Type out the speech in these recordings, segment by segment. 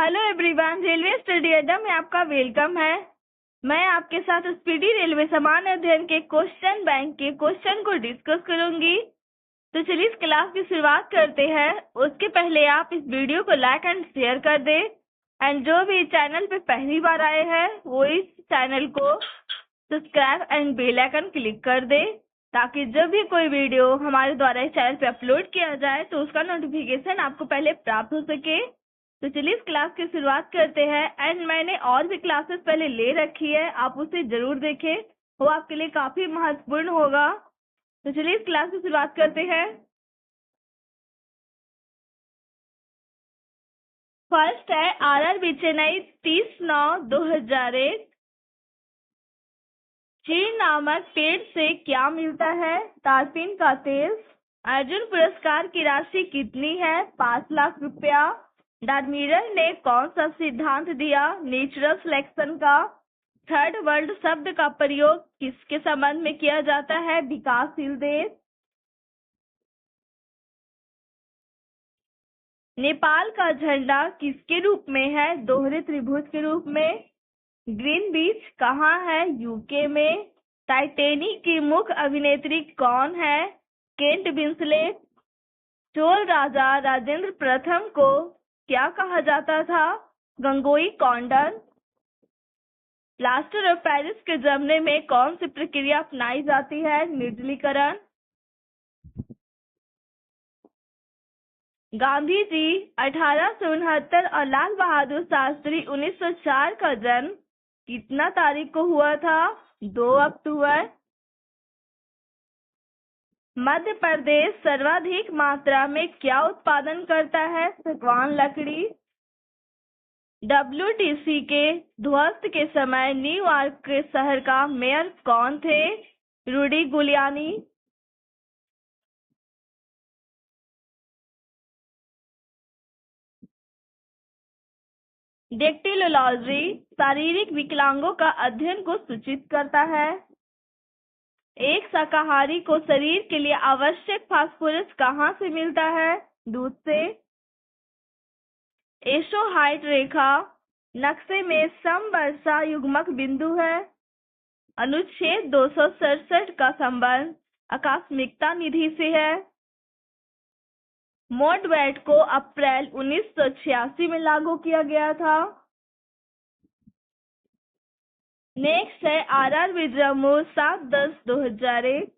Hello everyone, railway study अड्डा में आपका वेलकम है। मैं आपके साथ स्पीडी रेलवे सामान्य अध्ययन के क्वेश्चन बैंक के क्वेश्चन को डिस्कस करूंगी। तो चलिए इस क्लास की शुरुआत करते हैं। उसके पहले आप इस वीडियो को लाइक एंड शेयर कर दे। एंड जो भी चैनल पे पहली बार आए हैं वो इस चैनल को subscribe and bell icon click कर दे, ताकि जब भी कोई वीडियो हमारे द्वारा इस चैनल पे अपलोड किया जाए तो उसका नोटिफिकेशन आपको पहले प्राप्त हो सके। तो चलिए इस क्लास की शुरुआत करते हैं। एंड मैंने और भी क्लासेस पहले ले रखी है, आप उसे जरूर देखें, वो आपके लिए काफी महत्वपूर्ण होगा। तो चलिए इस क्लास की शुरुआत करते हैं। फर्स्ट है आरआरबी चेन्नई 30/9/2001। चीड़ नामक पेड़ से क्या मिलता है? तारपीन का तेल। अर्जुन पुरस्कार की राशि कितनी है? 5 लाख रुपया। डार्मिरल ने कौन सा सिद्धांत दिया? नेचुरल सिलेक्शन का। थर्ड वर्ल्ड शब्द का प्रयोग किसके संबंध में किया जाता है? विकासशील देश। नेपाल का झंडा किसके रूप में है? दोहरे त्रिभुज के रूप में। ग्रीन बीच कहाँ है? यूके में। टाइटैनिक की मुख्य अभिनेत्री कौन है? Kate Winslet. चोल राजा राजेंद्र प्रथम को क्या कहा जाता था? गंगोई कौंडल। प्लास्टर ऑफ पेरिस के जमने में कौन सी प्रक्रिया अपनाई जाती है? निर्जलीकरण। गांधी जी 1869 और लाल बहादुर शास्त्री 1904 का जन्म कितना तारीख को हुआ था? 2 अक्टूबर। मध्य प्रदेश सर्वाधिक मात्रा में क्या उत्पादन करता है? सागवान लकड़ी। WTC के ध्वस्त के समय न्यूयॉर्क के शहर का मेयर कौन थे? रूडी गुलियानी। डेक्टिलोलॉजी शारीरिक विकलांगों का अध्ययन को सूचित करता है। एक शाकाहारी को शरीर के लिए आवश्यक फास्फोरस कहाँ से मिलता है? दूध से। एशोहाइट रेखा नक्शे में समवर्षा युग्मक बिंदु है। अनुच्छेद 267 का संबंध आकस्मिकता निधि से है। मोडवेट को अप्रैल 1986 में लागू किया गया था। नेक्स्ट है RRB Jammu 7/10/2001।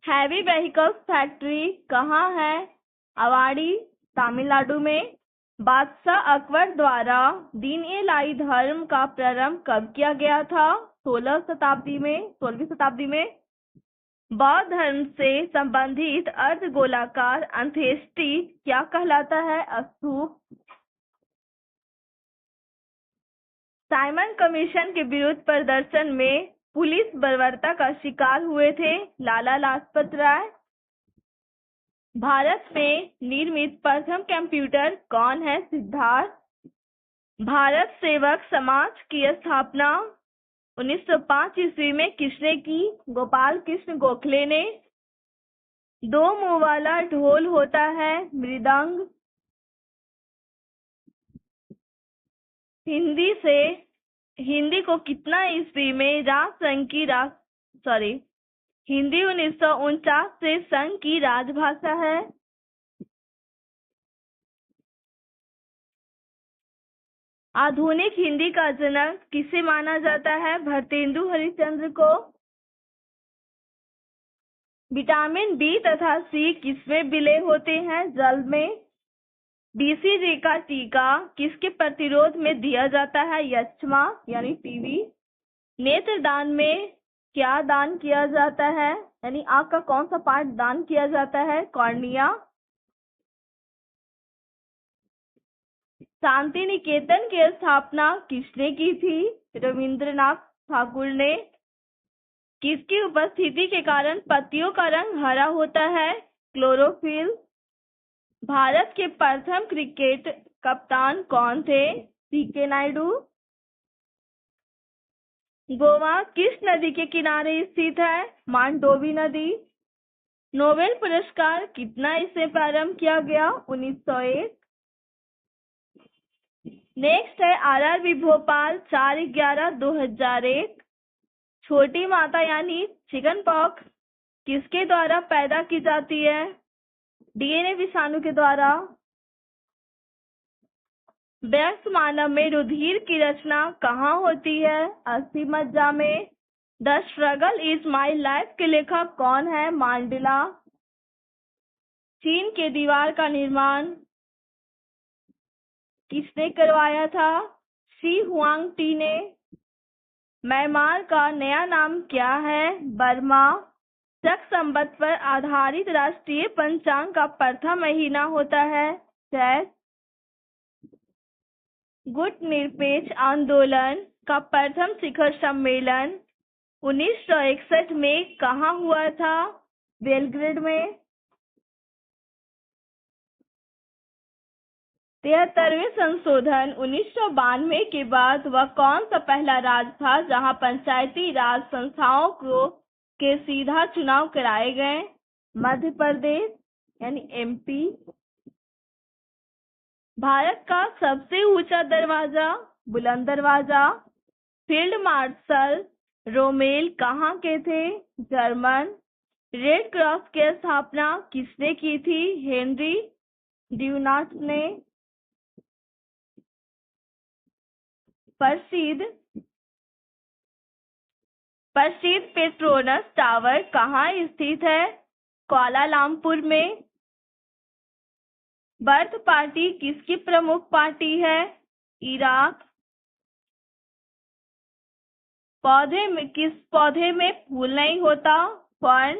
Heavy vehicles factory कहाँ है? अवाड़ी, तमिलनाडु में। बादशाह अकबर द्वारा दीन-ए-इलाही धर्म का प्रारंभ कब किया गया था? 16वीं शताब्दी में। बौद्ध धर्म से संबंधित अर्धगोलाकार अंत्येष्टि क्या कहलाता है? स्तूप। साइमन कमीशन के विरुद्ध प्रदर्शन में पुलिस बर्बरता का शिकार हुए थे? लाला लाजपत राय। भारत में निर्मित प्रथम कंप्यूटर कौन है? सिद्धार्थ। भारत सेवक समाज की स्थापना 1905 ईस्वी में किसने की? गोपाल कृष्ण गोखले ने। 2 मुंह वाला ढोल होता है? मृदंग। हिंदी को कितना ईस्वी में हिंदी 1949 से संघ की राजभाषा है। आधुनिक हिंदी का जनक किसे माना जाता है? भारतेंदु हरिश्चंद्र को। विटामिन बी तथा सी किसमें विलय होते हैं? जल में। BCG का टीका किसके प्रतिरोध में दिया जाता है? यक्ष्मा यानी टीबी। नेत्रदान में क्या दान किया जाता है? यानी आँख का कौन सा पार्ट दान किया जाता है? कॉर्निया। शांति निकेतन की स्थापना किसने की थी? रविंद्रनाथ ठाकुर ने। किसकी उपस्थिति के कारण पत्तियों का रंग हरा होता है? क्लोरोफिल। भारत के प्रथम क्रिकेट कप्तान कौन थे? CK नायडू। गोवा किस नदी के किनारे स्थित है? मांडोवी नदी। नोबेल पुरस्कार कितना इससे प्रारंभ किया गया? 1901। नेक्स्ट है RRB भोपाल 4/11/2001। छोटी माता यानी चिकन पॉक्स किसके द्वारा पैदा की जाती है? DNA विषाणु के द्वारा। वयस्क मानव में रुधिर की रचना कहाँ होती है? अस्थि मज्जा में। The struggle is my life के लेखक कौन है? मांडेला। चीन के दीवार का निर्माण किसने करवाया था? शी हुआंगटी ने। म्यांमार का नया नाम क्या है? बर्मा। शक संवत पर आधारित राष्ट्रीय पंचांग का प्रथम महीना होता है चैत। गुट निरपेक्ष आंदोलन का प्रथम शिखर सम्मेलन 1961 में कहाँ हुआ था? बेलग्रेड में। 73वें संशोधन 1992 के बाद वह कौन सा पहला राज्य था जहां पंचायती राज संस्थाओं के सीधा चुनाव कराए गए? मध्य प्रदेश यानी MP। भारत का सबसे ऊंचा दरवाजा? बुलंद दरवाजा। फील्ड मार्शल रोमेल कहाँ के थे? जर्मन। रेड क्रॉस की स्थापना किसने की थी? हेनरी ड्यूनास ने। प्रसिद्ध पेट्रोनस टावर कहाँ स्थित है? कुआलालंपुर में। बर्थ पार्टी किसकी प्रमुख पार्टी है? इराक। किस पौधे में फूल नहीं होता? फर्न।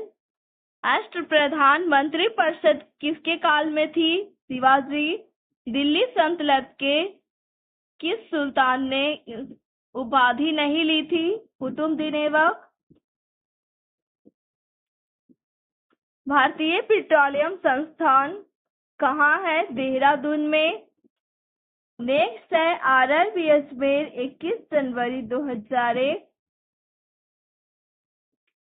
राष्ट्र प्रधानमंत्री परिषद किसके काल में थी? शिवाजी। दिल्ली सल्तनत के किस सुल्तान ने उपाधि नहीं ली थी? कुतुबुद्दीन ऐबक। भारतीय पेट्रोलियम संस्थान कहाँ है? देहरादून में। नेक्स्ट है RRB अजमेर 21 जनवरी 2001।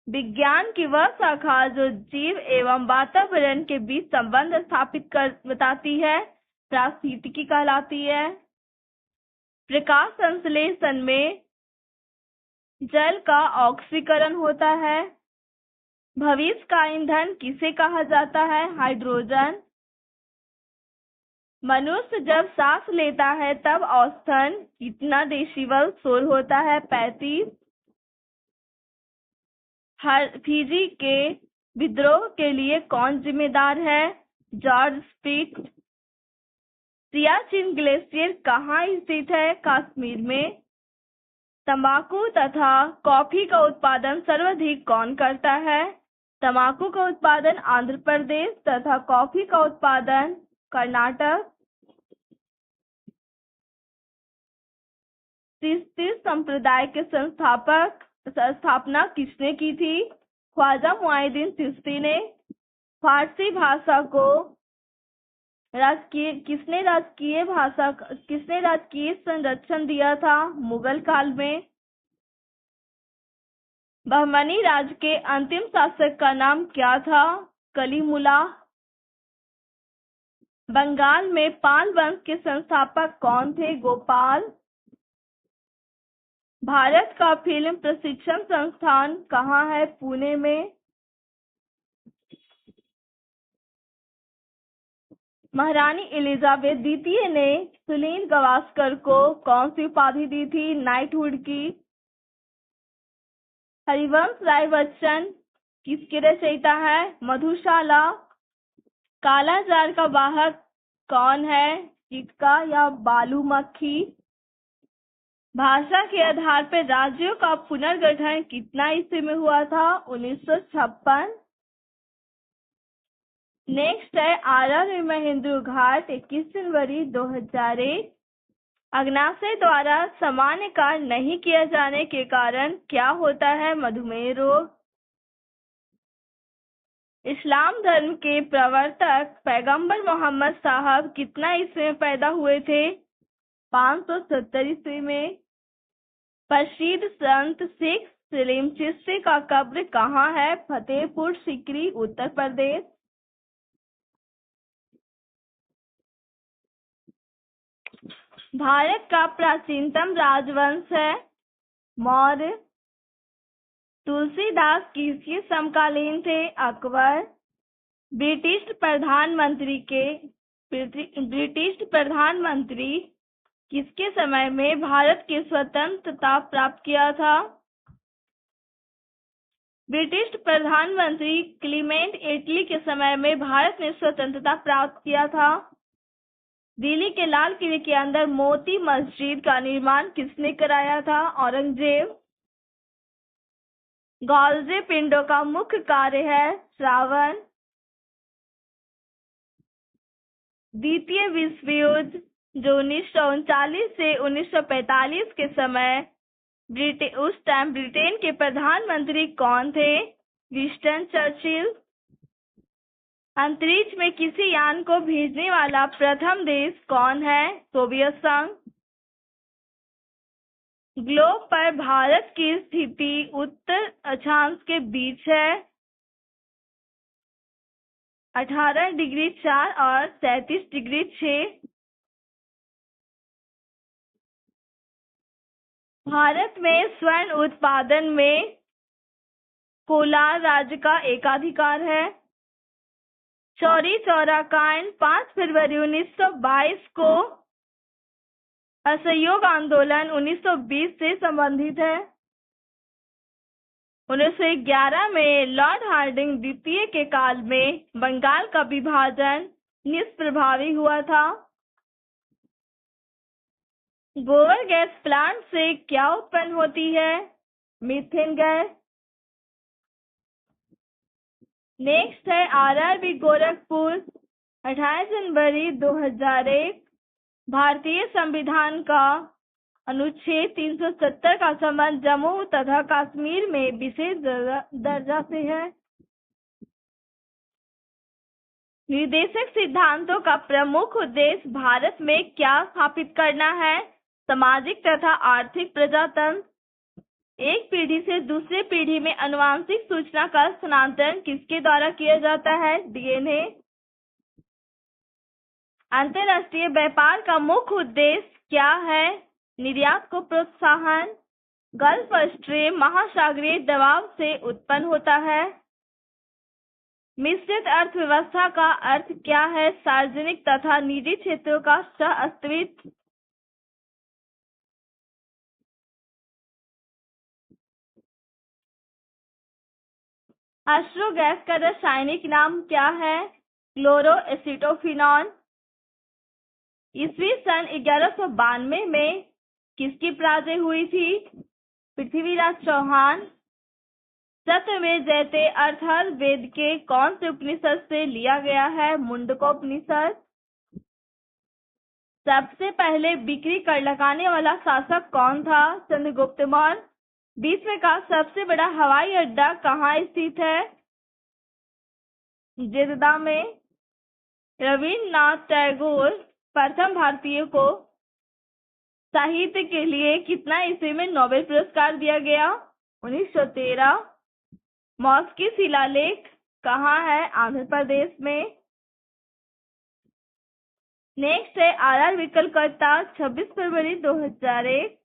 विज्ञान की वह शाखा जो जीव एवं वातावरण के बीच संबंध स्थापित कर बताती है पारिस्थितिकी कहलाती है। प्रकाश संश्लेषण में जल का ऑक्सीकरण होता है। भविष्य का ईंधन किसे कहा जाता है? हाइड्रोजन। मनुष्य जब सांस लेता है तब औसतन कितना डेसिबल शोर होता है? 35। फिजी के विद्रोह के लिए कौन जिम्मेदार है? George spit. सियाचिन ग्लेशियर कहाँ स्थित है? कश्मीर में। तंबाकू तथा कॉफी का उत्पादन सर्वाधिक कौन करता है? तंबाकू का उत्पादन आंध्र प्रदेश तथा कॉफी का उत्पादन कर्नाटक। चिश्ती संप्रदाय के स्थापना किसने की थी? ख्वाजा मुइनुद्दीन चिश्ती ने। फारसी भाषा को किसने राजकीय संरक्षण दिया था? मुगल काल में। बहमनी राज्य के अंतिम शासक का नाम क्या था? कलीमुल्ला। बंगाल में पाल वंश के संस्थापक कौन थे? गोपाल। भारत का फिल्म प्रशिक्षण संस्थान कहाँ है? पुणे में। महारानी एलिजाबेथ द्वितीय ने सुनील गावस्कर को कौन सी उपाधि दी थी? नाइटहुड की। हरिवंश राय बच्चन किसके रचयिता है? मधुशाला। काला जार का वाहक कौन है? चिटका या बालू मक्खी। भाषा के आधार पर राज्यों का पुनर्गठन कितना ईस्वी में हुआ था? 1956। नेक्स्ट है RRB महेंद्र घाट 21 जनवरी 2001। अग्नाशय द्वारा सामान्य कार्य नहीं किया जाने के कारण क्या होता है? मधुमेह रोग। इस्लाम धर्म के प्रवर्तक पैगंबर मोहम्मद साहब कितना ईस्वी में पैदा हुए थे? 570 ईस्वी में। प्रसिद्ध संत सिख सलीम चिश्ती का कब्र कहाँ है? फतेहपुर सीकरी, उत्तर प्रदेश। भारत का प्राचीनतम राजवंश है? मौर्य। तुलसीदास किसके समकालीन थे? अकबर। ब्रिटिश प्रधानमंत्री किसके समय में भारत की स्वतंत्रता प्राप्त किया था? ब्रिटिश प्रधानमंत्री क्लीमेंट एटली के समय में भारत ने स्वतंत्रता प्राप्त किया था। दिल्ली के लाल किले के अंदर मोती मस्जिद का निर्माण किसने कराया था? औरंगजेब। गोल्जी पिंडों का मुख्य कार्य है श्रावण। द्वितीय विश्व युद्ध जो 1939 से 1945 के समय उस टाइम ब्रिटेन के प्रधानमंत्री कौन थे? Winston Churchill. अंतरिक्ष में किसी यान को भेजने वाला प्रथम देश कौन है? सोवियत संघ। ग्लोब पर भारत की स्थिति उत्तर अक्षांश के बीच है? 18 डिग्री 4 और 37 डिग्री 6। भारत में स्वर्ण उत्पादन में कोलार राज्य का एकाधिकार है? चौरी चौरा कांड 5 फरवरी 1922 को असहयोग आंदोलन 1920 से संबंधित है? 1911 में लॉर्ड हार्डिंग द्वितीय के काल में बंगाल का विभाजन निष्प्रभावी हुआ था? गोबर गैस प्लांट से क्या उत्पन्न होती है? Methane gas. नेक्स्ट है आरआरबी गोरखपुर 28 जनवरी 2001 भारतीय संविधान का अनुच्छेद 370 का संबंध जम्मू तथा कश्मीर में विशेष दर्जा से है? निर्देशक सिद्धांतों का प्रमुख उद्देश्य भारत में क्या स्थापित करना है? सामाजिक तथा आर्थिक प्रजातंत्र। एक पीढ़ी से दूसरे पीढ़ी में आनुवंशिक सूचना का स्थानांतरण किसके द्वारा किया जाता है? डीएनए। अंतरराष्ट्रीय व्यापार का मुख्य उद्देश्य क्या है? निर्यात को प्रोत्साहन। गल्फ स्ट्रीम महासागरीय दबाव से उत्पन्न होता है? मिश्रित अर्थव्यवस्था का अर्थ क्या है? सार्वजनिक तथा निजी क्षेत्रों का सह-अस्तित्व। अश्रु गैस का रासायनिक नाम क्या है? क्लोरोएसिटोफिनॉन। ईस्वी सन 1192 में किसकी पराजय हुई थी? पृथ्वीराज चौहान। सत्यमेव जयते अर्थात वेद के कौन से उपनिषद से लिया गया है? मुंडकोपनिषद। सबसे पहले बिक्री कर लगाने वाला शासक कौन था? चंद्रगुप्त मौर्य। विश्व का सबसे बड़ा हवाई अड्डा कहाँ स्थित है? जेद्दा में। रविन्द्रनाथ टैगोर प्रथम भारतीय को साहित्य के लिए कितना ईस्वी में नोबेल पुरस्कार दिया गया? 1913। मॉस्की शिलालेख कहाँ है? आंध्र प्रदेश में। नेक्स्ट है आरआरबी कलकत्ता 26 फरवरी 2001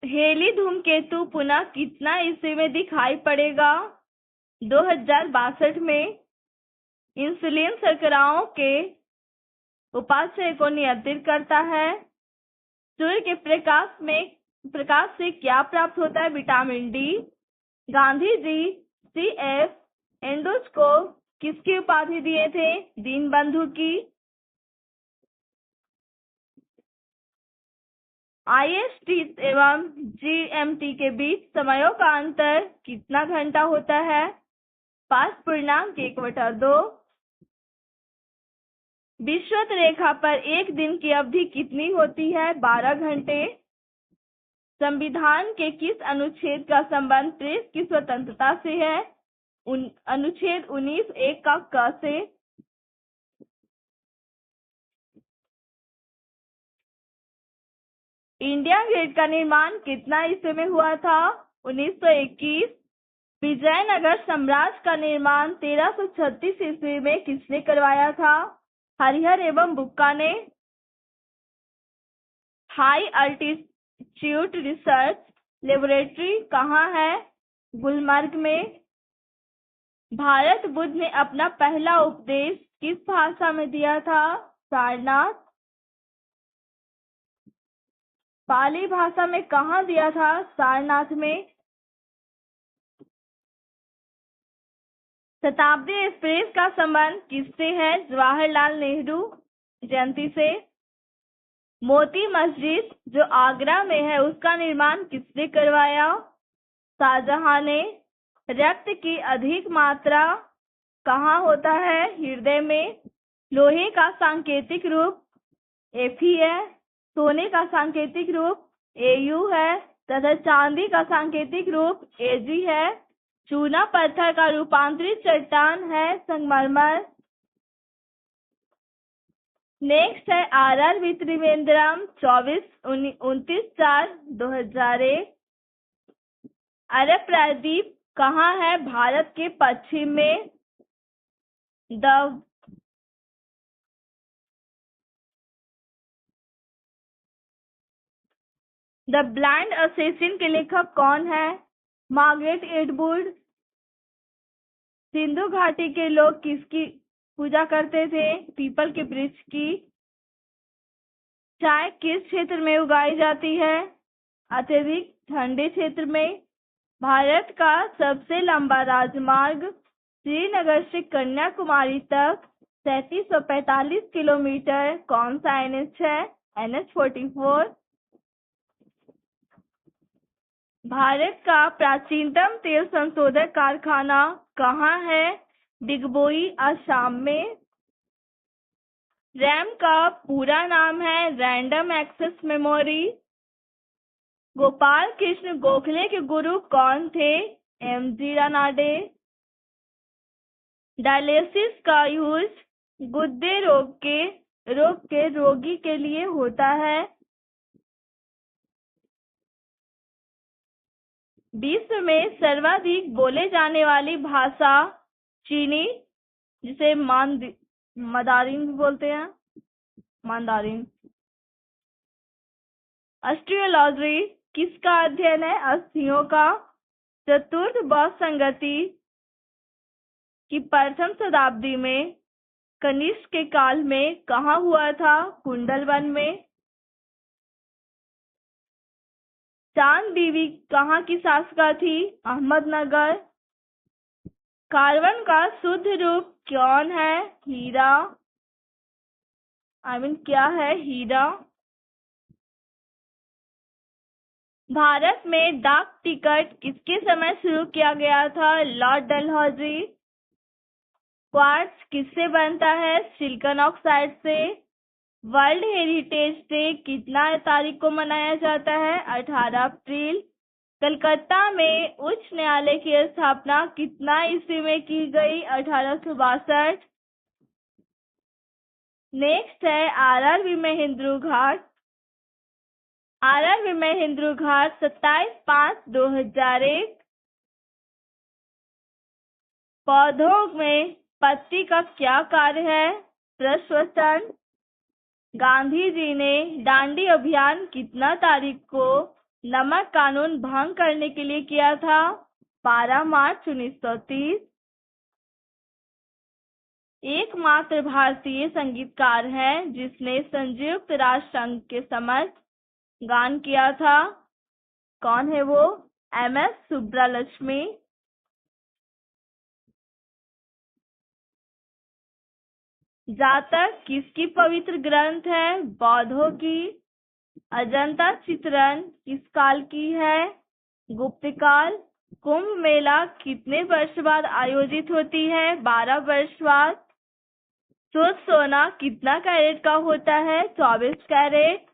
हेली धूमकेतु पुनः कितना ईस्वी में दिखाई पड़ेगा? 2062 में। इंसुलिन शर्कराओं के उपापचय को नियंत्रित करता है? सूर्य के प्रकाश से क्या प्राप्त होता है? Vitamin D. Gandhi ji CF Andrews को किसकी उपाधि दिए थे? दीनबंधु की। IST एवं GMT के बीच समयों का अंतर कितना घंटा होता है? 5.1/2। विषुवत रेखा पर एक दिन की अवधि कितनी होती है? 12 घंटे। संविधान के किस अनुच्छेद का संबंध प्रेस की स्वतंत्रता से है? अनुच्छेद 19(1) का क से। इंडिया गेट का निर्माण कितना ईस्वी में हुआ था? 1921। विजयनगर साम्राज्य का निर्माण 1336 ईस्वी में किसने करवाया था? हरिहर एवं बुक्का ने। हाई अल्टीट्यूड रिसर्च लेबोरेटरी कहाँ है? गुलमर्ग में। भारत बुद्ध ने अपना पहला उपदेश किस भाषा में दिया था? सारनाथ। पाली भाषा में कहाँ दिया था? सारनाथ में। शताब्दी एक्सप्रेस का संबंध किससे है? जवाहरलाल नेहरू जयंती से। मोती मस्जिद जो आगरा में है उसका निर्माण किसने करवाया? शाहजहां ने। रक्त की अधिक मात्रा कहाँ होता है? हृदय में। लोहे का सांकेतिक रूप Fe है। सोने का सांकेतिक रूप Au है तथा चांदी का सांकेतिक रूप Ag है। चूना पत्थर का रूपांतरित चट्टान है संगमरमर। नेक्स्ट है RRB त्रिवेंद्रम 29/4/2001। अरब प्रायद्वीप कहाँ है? भारत के पश्चिम में। द ब्लाइंड असैसिन के लेखक कौन है? Margaret Atwood. सिंधु घाटी के लोग किसकी पूजा करते थे? पीपल के वृक्ष की। चाय किस क्षेत्र में उगाई जाती है? अत्यधिक ठंडे क्षेत्र में। भारत का सबसे लंबा राजमार्ग श्रीनगर से कन्याकुमारी तक 3745 किलोमीटर कौन सा NH है? NH44। भारत का प्राचीनतम तेल संशोधक कारखाना कहाँ है? डिगबोई असम में। रैम का पूरा नाम है random access memory. Gopal Krishna Gokhale के गुरु कौन थे? MG रानाडे। डायलिसिस का यूज गुर्दे रोग के रोगी के लिए होता है। विश्व में सर्वाधिक बोले जाने वाली भाषा चीनी, जिसे मंदारिन बोलते हैं। मंदारिन। एस्ट्रोलॉजी किसका अध्ययन है? अस्थियों का। चतुर्थ बौद्ध संगति की प्रथम शताब्दी में कनिष्क के काल में कहाँ हुआ था? कुंडलवन में। चांद बीवी कहाँ की शासका थी? अहमदनगर। कार्बन का शुद्ध रूप कौन है? हीरा। क्या है? हीरा। भारत में डाक टिकट किसके समय शुरू किया गया था? लॉर्ड डलहौजी। क्वार्ट्ज किससे बनता है? सिलिकॉन ऑक्साइड से। वर्ल्ड हेरिटेज डे कितना तारीख को मनाया जाता है? 18 अप्रैल। कलकत्ता में उच्च न्यायालय की स्थापना कितना ईस्वी में की गई? 1862। नेक्स्ट है RRB महेंद्रू घाट। RRB महेंद्रू घाट 27/5/2001। पौधों में पत्ती का क्या कार्य है? प्रश्वसन। गांधी जी ने दांडी अभियान कितना तारीख को नमक कानून भंग करने के लिए किया था? 12 मार्च 1930। एकमात्र भारतीय संगीतकार है जिसने संयुक्त राष्ट्र संघ के समक्ष गान किया था। कौन है वो? MS सुब्बालक्ष्मी। जातक किसकी पवित्र ग्रंथ है? बौद्धों की। अजंता चित्रण किस काल की है? गुप्त काल। कुंभ मेला कितने वर्ष बाद आयोजित होती है? 12 वर्ष बाद। शुद्ध सोना कितना कैरेट का होता है? 24 कैरेट।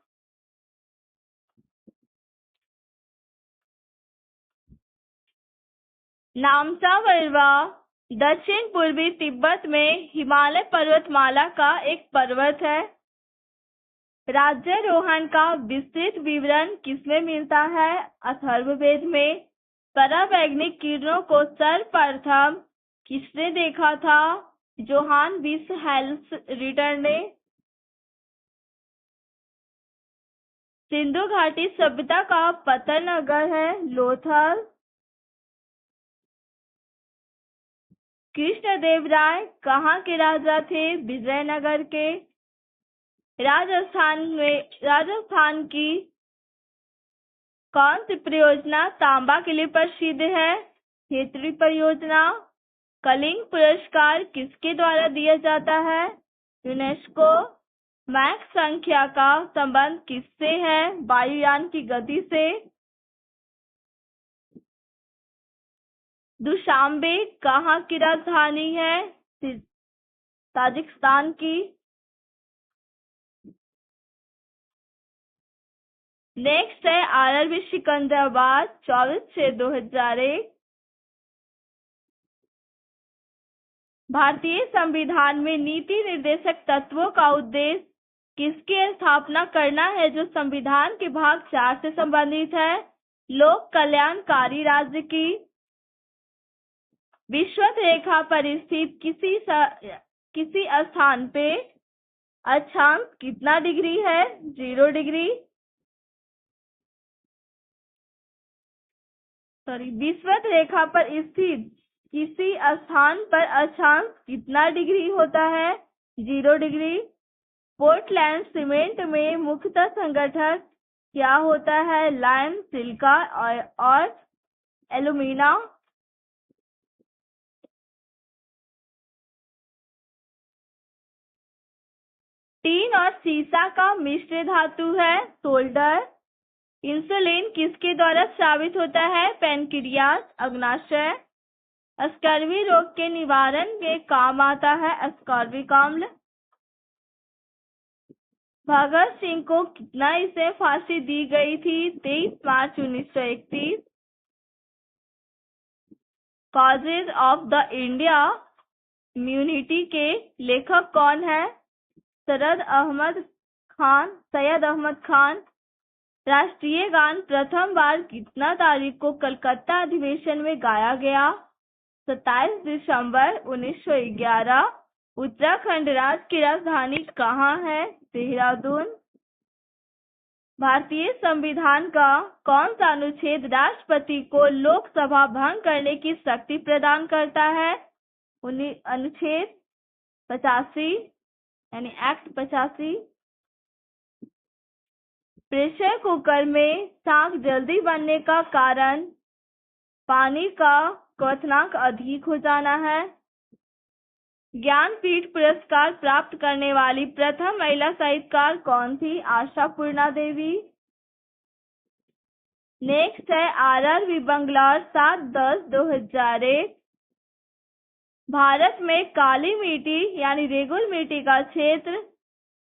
नामचा वैरवा दक्षिण पूर्वी तिब्बत में हिमालय पर्वतमाला का एक पर्वत है। राज्यारोहण का विस्तृत विवरण किसमें मिलता है? अथर्ववेद में। परावैंगनिक किरणों को सर्वप्रथम किसने देखा था? जोहान विल्हेल्म रिटर ने। सिंधु घाटी सभ्यता का पतन नगर है लोथल। कृष्णदेवराय कहाँ के राजा थे? विजयनगर के। राजस्थान की कौन सी परियोजना तांबा के लिए प्रसिद्ध है? खेतड़ी परियोजना। कलिंग पुरस्कार किसके द्वारा दिया जाता है? यूनेस्को। मैक संख्या का संबंध किससे है? वायुयान की गति से। दुशांबे कहाँ की राजधानी है? ताजिकिस्तान की। नेक्स्ट है RRB सिकंदराबाद 24/6/2001। भारतीय संविधान में नीति निर्देशक तत्वों का उद्देश्य किसकी स्थापना करना है जो संविधान के भाग 4 से संबंधित है? लोक कल्याणकारी राज्य की। विषुवत रेखा पर स्थित किसी स्थान पे अक्षांश कितना डिग्री है? 0 डिग्री। विषुवत रेखा पर स्थित किसी स्थान पर अक्षांश कितना डिग्री होता है? 0 डिग्री। पोर्टलैंड सीमेंट में मुख्यतः संगठक क्या होता है? लाइम, सिलिका और एल्यूमिना। टीन और सीसा का मिश्र धातु है सोल्डर। इंसुलिन किसके द्वारा स्रावित होता है? पैनक्रियाज, अग्नाशय। स्कर्वी रोग के निवारण में काम आता है अस्कॉर्बिक अम्ल। भगत सिंह को कितना इसे फांसी दी गई थी? 23 मार्च 1931। Causes of the India immunity के लेखक कौन है? सैयद अहमद खान। राष्ट्रीय गान प्रथम बार कितना तारीख को कलकत्ता अधिवेशन में गाया गया? 27 दिसंबर 1911। उत्तराखंड राज्य की राजधानी कहाँ है? देहरादून। भारतीय संविधान का कौन सा अनुच्छेद राष्ट्रपति को लोकसभा भंग करने की शक्ति प्रदान करता है? अनुच्छेद 85 यानी एक्ट 85। प्रेशर कुकर में शाक जल्दी बनने का कारण पानी का क्वथनांक अधिक हो जाना है। ज्ञानपीठ पुरस्कार प्राप्त करने वाली प्रथम महिला साहित्यकार कौन थी? आशा पूर्णा देवी। नेक्स्ट है RRB बंगलौर 7/10/2001। भारत में काली मिट्टी यानी रेगुल मिट्टी का क्षेत्र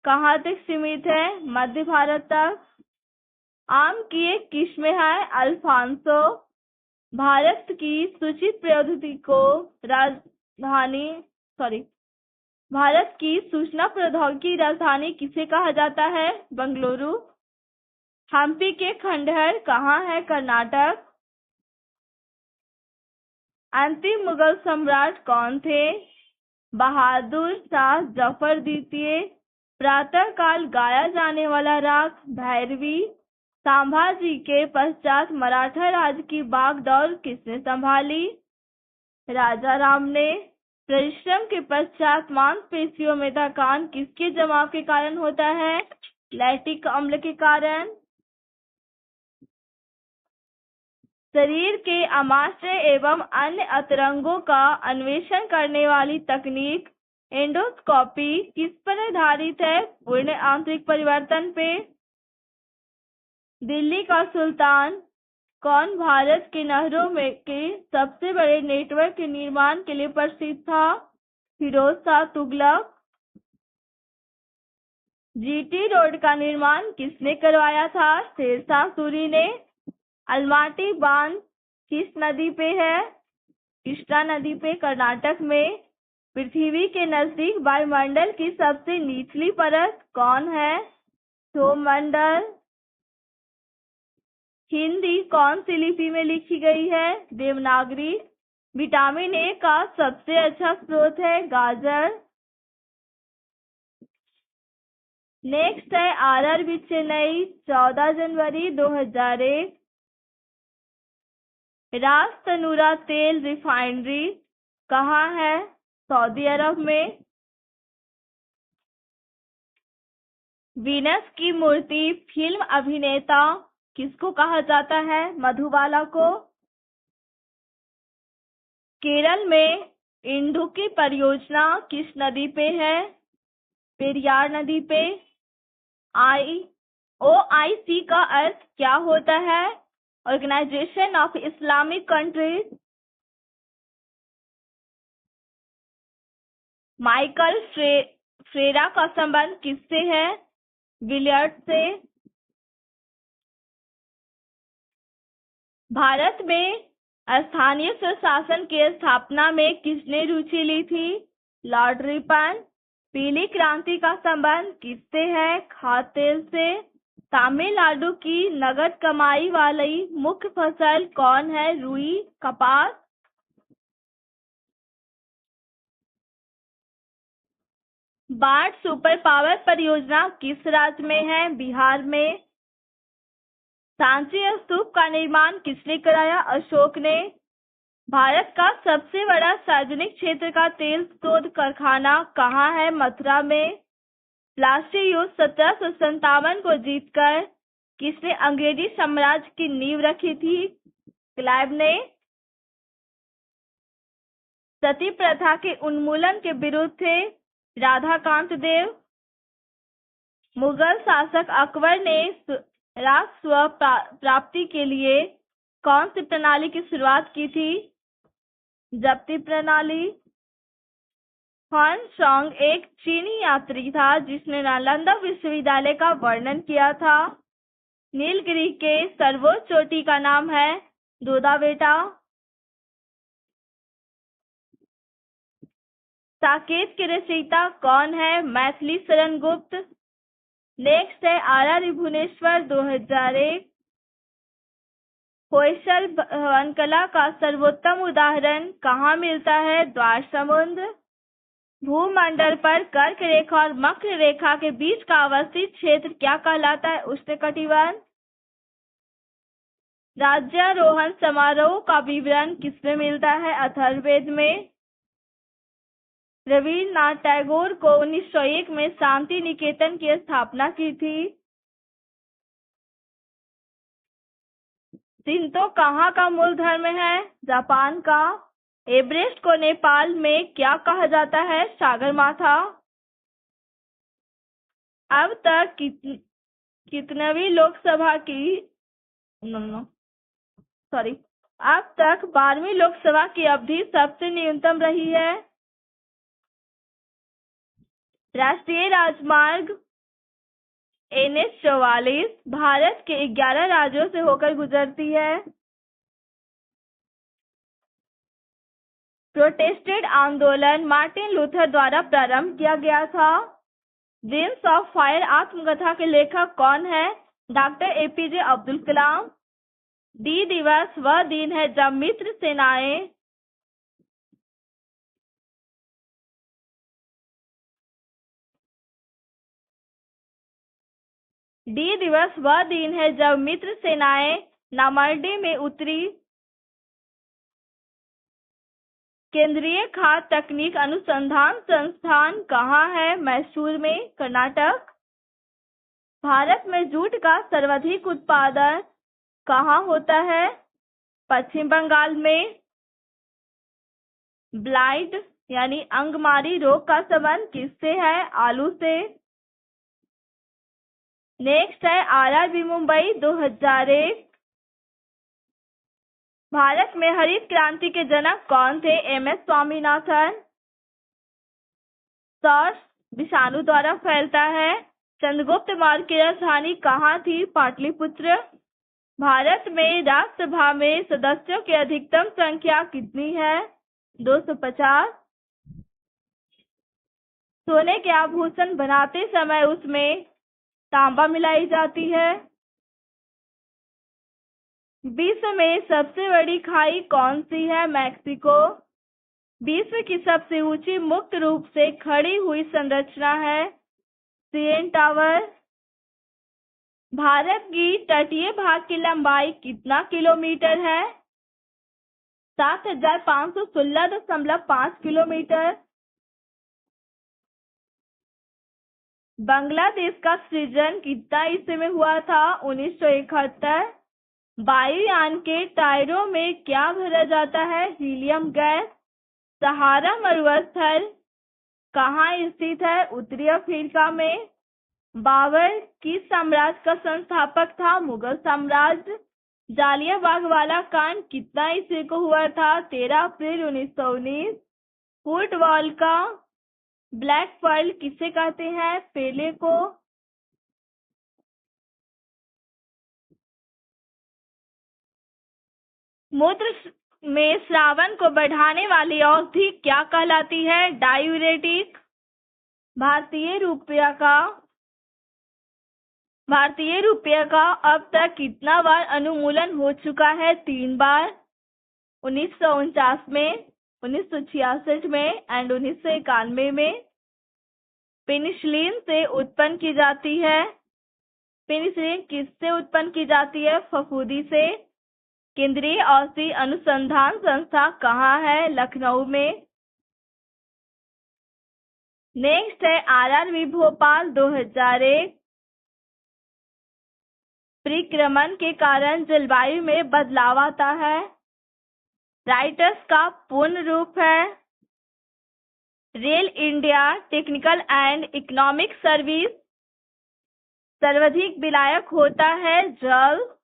कहाँ तक सीमित है? मध्य भारत तक। आम की एक किस्म है अल्फांसो। भारत की सूचित प्रौद्योगिकी को भारत की सूचना प्रौद्योगिकी राजधानी किसे कहा जाता है? बेंगलुरु। हम्पी के खंडहर कहाँ है? कर्नाटक। अंतिम मुगल सम्राट कौन थे? बहादुर शाह जफर द्वितीय। प्रातः काल गाया जाने वाला राग भैरवी। संभाजी के पश्चात मराठा राज्य की बागडोर किसने संभाली? राजा राम ने। परिश्रम के पश्चात मांसपेशियों में थकान किसके जमाव के कारण होता है? लैक्टिक अम्ल के कारण। शरीर के आमाशय एवं अन्य अंतरंगों का अन्वेषण करने वाली तकनीक एंडोस्कोपी किस पर आधारित है? पूर्ण आंतरिक परिवर्तन पे। दिल्ली का सुल्तान कौन भारत के नहरों में के सबसे बड़े नेटवर्क के निर्माण के लिए प्रसिद्ध था? फिरोज शाह तुगलक। GT रोड का निर्माण किसने करवाया था? शेरशाह सूरी ने। अलमाटी बांध किस नदी पे है? कृष्णा नदी पे, कर्नाटक में। पृथ्वी के नजदीक वायुमंडल की सबसे निचली परत कौन है? सौमंडल। हिंदी कौन सी लिपि में लिखी गई है? देवनागरी। विटामिन ए का सबसे अच्छा स्रोत है गाजर। नेक्स्ट है आरआरबी चेन्नई 14 जनवरी 2001। राज तनूरा तेल रिफाइनरी कहाँ है? सऊदी अरब में। वीनस की मूर्ति फिल्म अभिनेता किसको कहा जाता है? मधुबाला को। केरल में इंडुक्की परियोजना किस नदी पे है? पेरियार नदी पे। OIC का अर्थ क्या होता है? Organisation of Islamic countries. Michael Ferreira का संबंध किससे है? विलियर्ड से। भारत में स्थानीय स्वशासन की स्थापना में किसने रुचि ली थी? Lord Ripon. पीली क्रांति का संबंध किससे है? खाद्य तेल से। तमिलनाडु की नगद कमाई वाली मुख्य फसल कौन है? रुई, कपास। बाढ़ सुपर पावर परियोजना किस राज्य में है? बिहार में। सांची स्तूप का निर्माण किसने कराया? अशोक ने। भारत का सबसे बड़ा सार्वजनिक क्षेत्र का तेल शोध कारखाना कहाँ है? मथुरा में। प्लासी युद्ध 1757 को जीतकर किसने अंग्रेजी साम्राज्य की नींव रखी थी? क्लाइव ने। सती प्रथा के उन्मूलन के विरुद्ध थे राधाकांत देव। मुगल शासक अकबर ने राजस्व प्राप्ति के लिए कौन सी प्रणाली की शुरुआत की थी? जब्ती प्रणाली। हुआन सांग एक चीनी यात्री था जिसने नालंदा विश्वविद्यालय का वर्णन किया था। नीलगिरी के सर्वोच्च चोटी का नाम है दोदा बेटा। साकेत के रचयिता कौन है? मैथिली शरण गुप्त। नेक्स्ट है आरआरबी भुवनेश्वर 2001। होयसल भवन कला का सर्वोत्तम उदाहरण कहाँ मिलता है? द्वार समुद्र। भूमंडल पर कर्क रेखा और मकर रेखा के बीच का अवस्थित क्षेत्र क्या कहलाता है? उष्णकटिबंध। राज्यारोहण समारोह का विवरण किसमें मिलता है? अथर्ववेद में। रविन्द्रनाथ टैगोर को 1901 में शांति निकेतन की स्थापना की थी। शिंतो कहाँ का मूल धर्म है? जापान का। एवरेस्ट को नेपाल में क्या कहा जाता है? सागरमाथा। अब तक कितनवीं लोकसभा की अब तक 12वीं लोकसभा की अवधि सबसे न्यूनतम रही है। राष्ट्रीय राजमार्ग NH-44 भारत के 11 राज्यों से होकर गुजरती है। प्रोटेस्टेड आंदोलन मार्टिन लूथर द्वारा प्रारंभ किया गया था। विंग्स ऑफ फायर आत्मकथा के लेखक कौन है? Doctor APJ Abdul Kalam. D दिवस वह दिन है जब मित्र सेनाएं नामर्डी में उतरी। केंद्रीय खाद्य तकनीक अनुसंधान संस्थान कहाँ है? मैसूर में, कर्नाटक। भारत में जूट का सर्वाधिक उत्पादन कहाँ होता है? पश्चिम बंगाल में। ब्लाइट यानी अंगमारी रोग का संबंध किससे है? आलू से। नेक्स्ट है आरआरबी मुंबई 2001। भारत में हरित क्रांति के जनक कौन थे? MS स्वामीनाथन। सॉर्स विषाणु द्वारा फैलता है। चंद्रगुप्त मौर्य की राजधानी कहाँ थी? पाटलिपुत्र। भारत में राज्यसभा में सदस्यों की अधिकतम संख्या कितनी है? 250। सोने के आभूषण बनाते समय उसमें तांबा मिलाई जाती है। विश्व में सबसे बड़ी खाई कौन सी है? मैक्सिको। विश्व की सबसे ऊंची मुक्त रूप से खड़ी हुई संरचना है सीएन टावर। भारत की तटीय भाग की लंबाई कितना किलोमीटर है? 7516.5 किलोमीटर। बांग्लादेश का सृजन कितना ईस्वी में हुआ था? 1971। वायुयान के टायरों में क्या भरा जाता है? Helium gas. सहारा मरुस्थल कहाँ स्थित है? उत्तरी अफ्रीका में। बाबर किस साम्राज्य का संस्थापक था? मुगल साम्राज्य। जालियांवाला वाला कांड कितना ईस्वी को हुआ था? 13 अप्रैल 1919। फुटबॉल का ब्लैक पर्ल किसे कहते हैं? पेले को। मूत्र में श्रावण को बढ़ाने वाली औषधि क्या कहलाती है? डायूरेटिक। भारतीय रुपये का अब तक कितना बार अनुमूलन हो चुका है? 3 बार। 1949 में, 1966 में एंड 1991 में। पेनिसिलिन से उत्पन्न की जाती है। पेनिसिलिन किससे उत्पन्न की जाती है? फफूंदी से। केंद्रीय औषधि अनुसंधान संस्था कहाँ है? लखनऊ में। नेक्स्ट है आरआरबी भोपाल 2001। परिक्रमण के कारण जलवायु में बदलाव आता है। राइटर्स का पूर्ण रूप है rail India technical and economic service. सर्वाधिक विलायक होता है जल।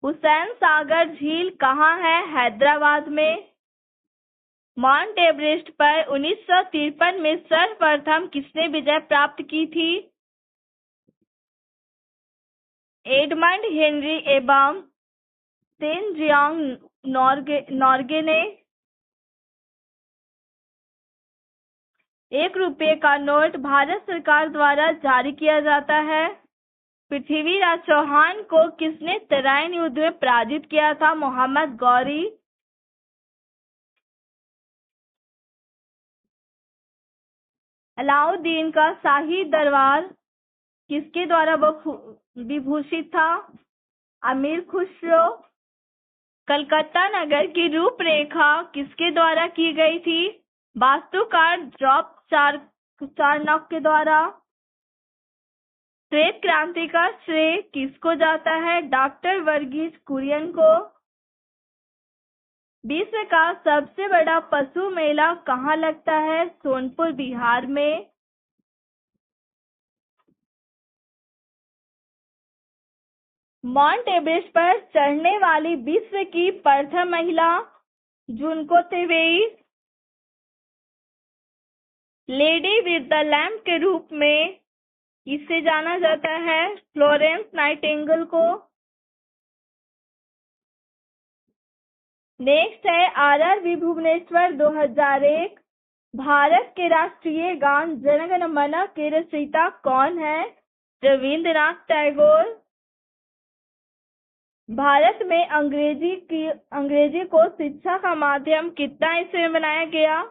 हुसैन सागर झील कहाँ है? हैदराबाद में। माउंट एवरेस्ट पर 1953 में सर्वप्रथम किसने विजय प्राप्त की थी? एडमंड हेनरी एवं तेनजियांग नोर्गे ने। 1 रुपये का नोट भारत सरकार द्वारा जारी किया जाता है। पृथ्वीराज चौहान को किसने तराइन युद्ध में पराजित किया था? मोहम्मद गौरी। अलाउद्दीन का शाही दरबार किसके द्वारा विभूषित था? अमीर खुसरो। कलकत्ता नगर की रूपरेखा किसके द्वारा की गई थी? वास्तुकार जॉब चारनॉक के द्वारा। श्वेत क्रांति का श्रेय किसको जाता है? डॉक्टर वर्गीज कुरियन को। विश्व का सबसे बड़ा पशु मेला कहाँ लगता है? सोनपुर बिहार में। माउंट एवरेस्ट पर चढ़ने वाली विश्व की प्रथम महिला जुनको तेवेई। लेडी विद द लैम्प के रूप में इसे जाना जाता है? फ्लोरेंस नाइटिंगेल को। नेक्स्ट है आरआरबी भुवनेश्वर 2001। भारत के राष्ट्रीय गान जन गण मन के रचयिता कौन है? रविंद्रनाथ टैगोर। भारत में अंग्रेजी को शिक्षा का माध्यम कितना ईस्वी में बनाया गया?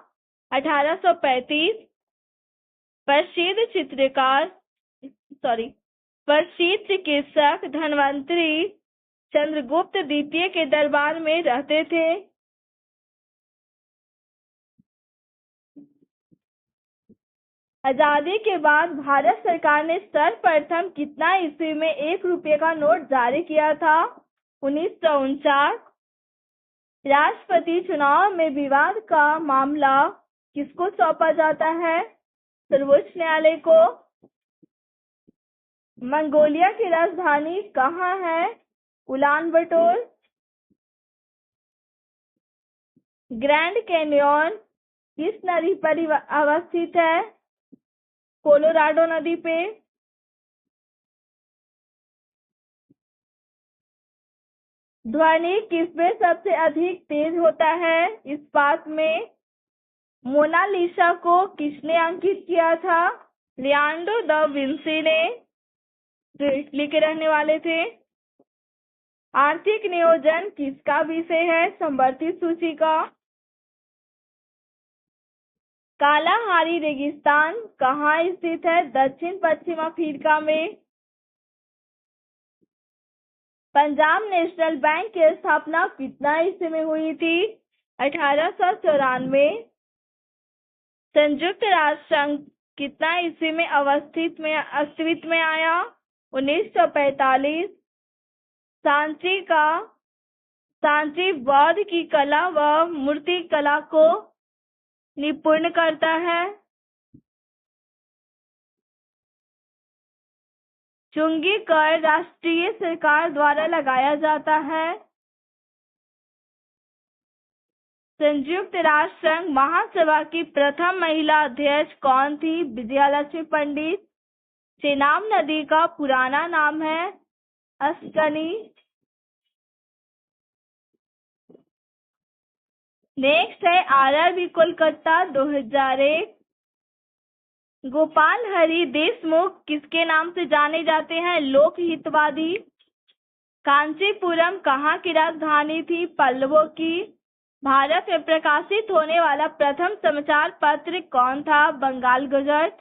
1835। प्रसिद्ध चिकित्सक धन्वंतरी चंद्रगुप्त द्वितीय के दरबार में रहते थे। आजादी के बाद भारत सरकार ने सर्वप्रथम कितना ईस्वी में 1 रुपये का नोट जारी किया था? 1949। राष्ट्रपति चुनाव में विवाद का मामला किसको सौंपा जाता है? सर्वोच्च न्यायालय को। मंगोलिया की राजधानी कहाँ है? उलान बटोर। ग्रैंड कैन्यन किस नदी पर अवस्थित है? कोलोराडो नदी पे। ध्वनि किसमें सबसे अधिक तेज होता है? इस्पात में। मोनालिसा को किसने अंकित किया था? लियोनार्डो दा विंसी ने, जो इटली के रहने वाले थे। आर्थिक नियोजन किसका विषय है? समवर्ती सूची का। कालाहारी रेगिस्तान कहाँ स्थित है? दक्षिण पश्चिम अफ्रीका में। पंजाब नेशनल बैंक की स्थापना कितना ईस्वी में हुई थी? 1894। संयुक्त राष्ट्र संघ कितना ईस्वी में अस्तित्व में आया? 1945। सांची बौद्ध की कला व मूर्ति कला को निपुण करता है। चुंगी कर राष्ट्रीय सरकार द्वारा लगाया जाता है। संयुक्त राष्ट्र संघ महासभा की प्रथम महिला अध्यक्ष कौन थी? विजयालक्ष्मी पंडित। चेनाब नदी का पुराना नाम है अस्कनी। नेक्स्ट है आरआरबी कोलकाता 2001। गोपाल हरि देशमुख किसके नाम से जाने जाते हैं? लोकहितवादी। कांचीपुरम कहाँ की राजधानी थी? पल्लवों की। भारत में प्रकाशित होने वाला प्रथम समाचार पत्र कौन था? बंगाल गजट।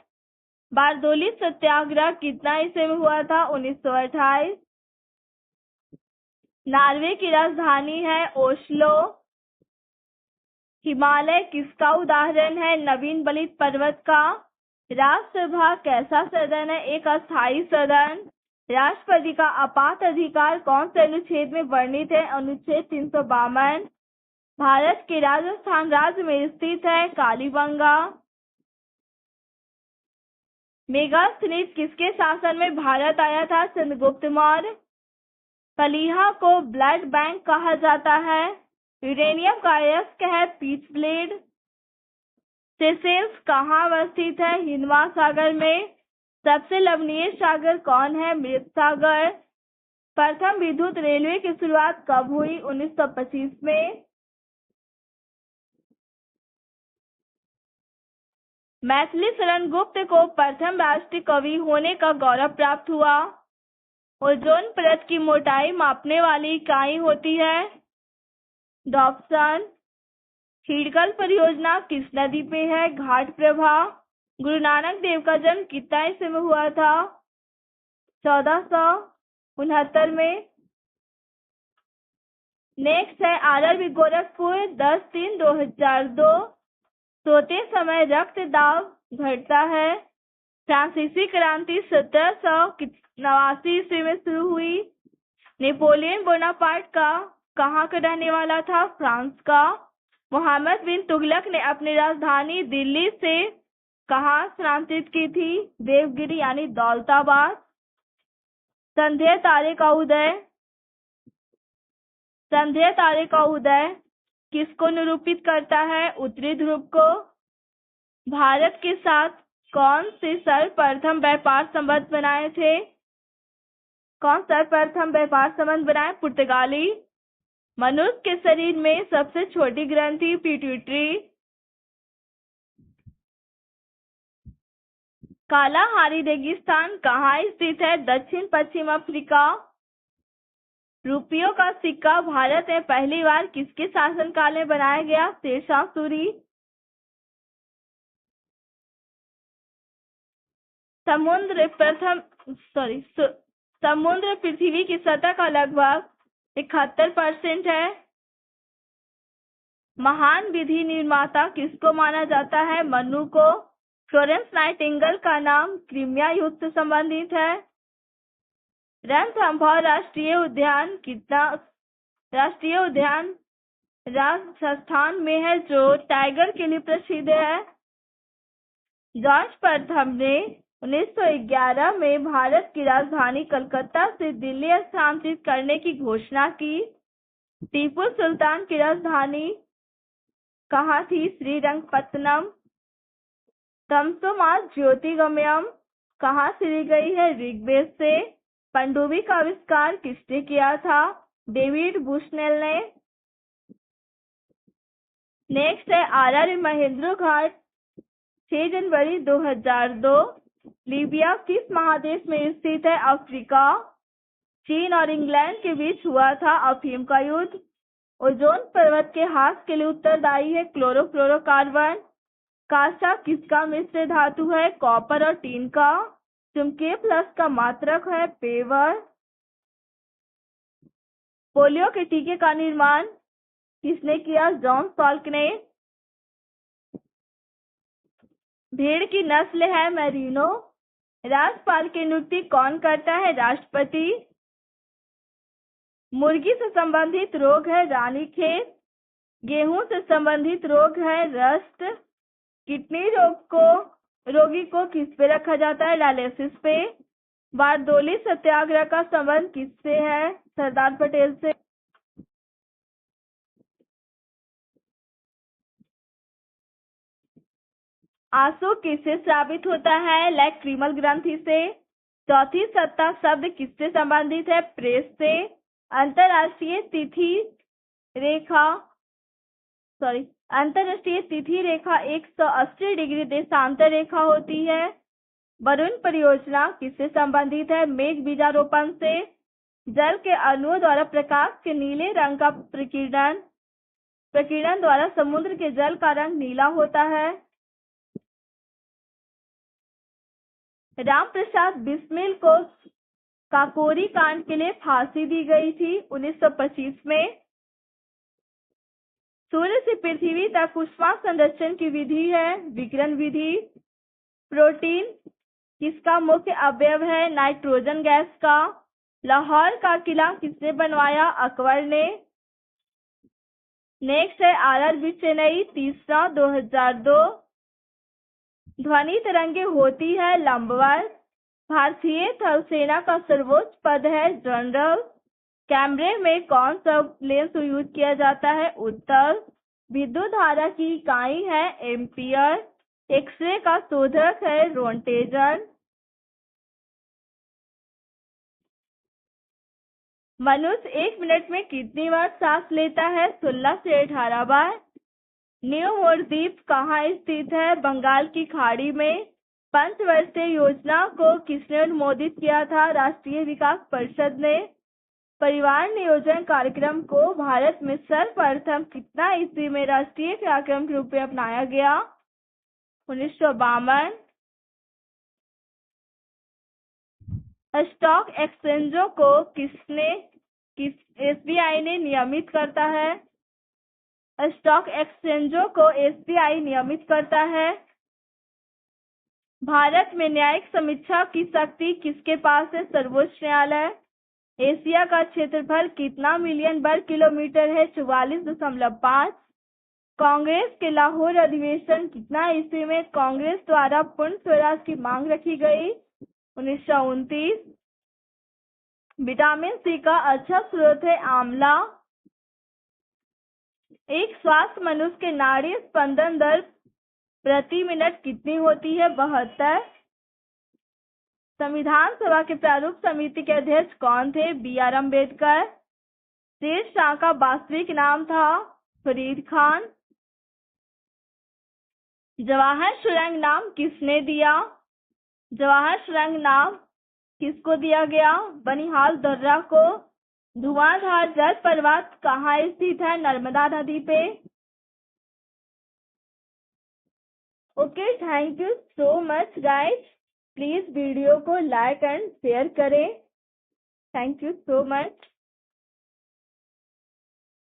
बारदोली सत्याग्रह कितना ईस्वी में हुआ था? 1928। नॉर्वे की राजधानी है ओस्लो। हिमालय किसका उदाहरण है? नवीन बलित पर्वत का। राज्यसभा कैसा सदन है? एक अस्थायी सदन। राष्ट्रपति का आपात अधिकार कौन से अनुच्छेद में वर्णित है? अनुच्छेद 352। भारत के राजस्थान राज्य में स्थित है कालीबंगा। मेगास्थनीज किसके शासन में भारत आया था? चंद्रगुप्त मौर्य। फलीहा को ब्लड बैंक कहा जाता है। यूरेनियम का अयस्क है पीच ब्लेड। सेशेल्स कहाँ अवस्थित है? हिंद महासागर में। सबसे लवणीय सागर कौन है? मृत सागर। प्रथम विद्युत रेलवे की शुरुआत कब हुई? 1925 में। मैथिली शरण गुप्त को प्रथम राष्ट्रीय कवि होने का गौरव प्राप्त हुआ। ओजोन परत की मोटाई मापने वाली इकाई होती है डॉप्सन। हिडकल परियोजना किस नदी पे है? घाट प्रभा। गुरु नानक देव का जन्म कितना ईस्वी में हुआ था? 1469 में। नेक्स्ट है आरआरबी गोरखपुर 10/3/2002। सोते समय रक्त दाब घटता है। फ्रांसीसी क्रांति 1789 ईस्वी में शुरू हुई। नेपोलियन बोनापार्ट का कहाँ का रहने वाला था? फ्रांस का। मोहम्मद बिन तुगलक ने अपनी राजधानी दिल्ली से कहाँ स्थानांतरित की थी? देवगिरी यानी दौलताबाद। संध्या तारे का उदय किसको निरूपित करता है? उत्तरी ध्रुव को। भारत के साथ कौन से सर्वप्रथम व्यापार संबंध बनाए थे? पुर्तगाली। मनुष्य के शरीर में सबसे छोटी ग्रंथि पिट्यूटरी। कालाहारी रेगिस्तान कहाँ स्थित है? दक्षिण पश्चिम अफ्रीका। रुपयों का सिक्का भारत में पहली बार किसके शासनकाल में बनाया गया? शेरशाह सूरी। समुद्र पृथ्वी की सतह का लगभग 71% है। महान विधि निर्माता किसको माना जाता है? मनु को। फ्लोरेंस नाइटिंगेल का नाम क्रिमिया युद्ध से संबंधित है। रणथंभौर राष्ट्रीय उद्यान राजस्थान में है, जो टाइगर के लिए प्रसिद्ध है। जॉर्ज प्रथम ने 1911 में भारत की राजधानी कलकत्ता से दिल्ली स्थानांतरित करने की घोषणा की। टीपू सुल्तान की राजधानी कहाँ थी? श्रीरंगपत्तनम। तमसोमा ज्योतिर्गमयम कहाँ से ली गई है? ऋग्वेद से। पनडुब्बी का आविष्कार किसने किया था? डेविड बुशनेल ने। नेक्स्ट है RR महेंद्र घाट 6 जनवरी 2002। लीबिया किस महादेश में स्थित है? अफ्रीका। चीन और इंग्लैंड के बीच हुआ था अफीम का युद्ध। ओजोन परत के ह्रास के लिए उत्तरदायी है क्लोरोफ्लोरोकार्बन। कांसा किसका मिश्र धातु है? कॉपर और टीन का। चुंबकीय प्लस का मात्रक है पेवर। पोलियो के टीके का निर्माण किसने किया? जॉन सॉल्क ने। भेड़ की नस्ल है मैरिनो। राज्यपाल की नियुक्ति कौन करता है? राष्ट्रपति। मुर्गी से संबंधित रोग है रानीखेत। गेहूं से संबंधित रोग है रस्ट। किडनी रोगी को किस पे रखा जाता है? डायलिसिस पे। बारदोली सत्याग्रह का संबंध किससे है? सरदार पटेल से। आंसू किससे स्रावित होता है? लैक्रिमल ग्रंथि से। चौथी सत्ता शब्द किससे संबंधित है? प्रेस से। अंतरराष्ट्रीय तिथि रेखा 180 डिग्री देशांतर रेखा होती है। वरुण परियोजना किससे संबंधित है? मेघ बीजारोपण से। जल के अणुओं द्वारा प्रकाश के नीले रंग का प्रकीर्णन द्वारा समुद्र के जल का रंग नीला होता है। राम प्रसाद बिस्मिल को काकोरी कांड के लिए फांसी दी गई थी 1925 में। सूर्य से पृथ्वी तक ऊष्मा संरक्षण की विधि है विकिरण विधि। प्रोटीन किसका मुख्य अवयव है? नाइट्रोजन गैस का। लाहौर का किला किसने बनवाया? अकबर ने। नेक्स्ट है RRB चेन्नई 3 2002। ध्वनि तरंगे होती है लंबवत। भारतीय थल सेना का सर्वोच्च पद है जनरल। कैमरे में कौन सा लेंस यूज किया जाता है? उत्तल। विद्युत धारा की इकाई है एम्पियर। एक्सरे का शोधक है रोन्टेजन। मनुष्य 1 मिनट में कितनी बार सांस लेता है? 16 से 18 बार। न्यू मोर द्वीप कहाँ स्थित है? बंगाल की खाड़ी में। पंचवर्षीय योजना को किसने अनुमोदित किया था? राष्ट्रीय विकास परिषद ने। परिवार नियोजन कार्यक्रम को भारत में सर्वप्रथम कितना ईस्वी में राष्ट्रीय कार्यक्रम के रूप में अपनाया गया? 1952। स्टॉक एक्सचेंजों को SBI ने नियमित करता है? स्टॉक एक्सचेंजों को SBI नियमित करता है। भारत में न्यायिक समीक्षा की शक्ति किसके पास है? सर्वोच्च न्यायालय। एशिया का क्षेत्रफल कितना मिलियन वर्ग किलोमीटर है? 44.5। कांग्रेस के लाहौर अधिवेशन कितना ईस्वी में कांग्रेस द्वारा पूर्ण स्वराज की मांग रखी गई? 1929। विटामिन सी का अच्छा स्रोत है आंवला। एक स्वस्थ मनुष्य के नाड़ी स्पंदन दर प्रति मिनट कितनी होती है? 72। संविधान सभा के प्रारूप समिति के अध्यक्ष कौन थे? BR अम्बेडकर। शेर शाह का वास्तविक नाम था फरीद खान। जवाहर सुरंग नाम किसने दिया? जवाहर सुरंग नाम किसको दिया गया? बनिहाल दर्रा को। धुआंधार जल प्रपात कहाँ स्थित है? नर्मदा नदी पे। Okay, thank you so much guys. Please video को लाइक एंड शेयर करें। Thank you so much.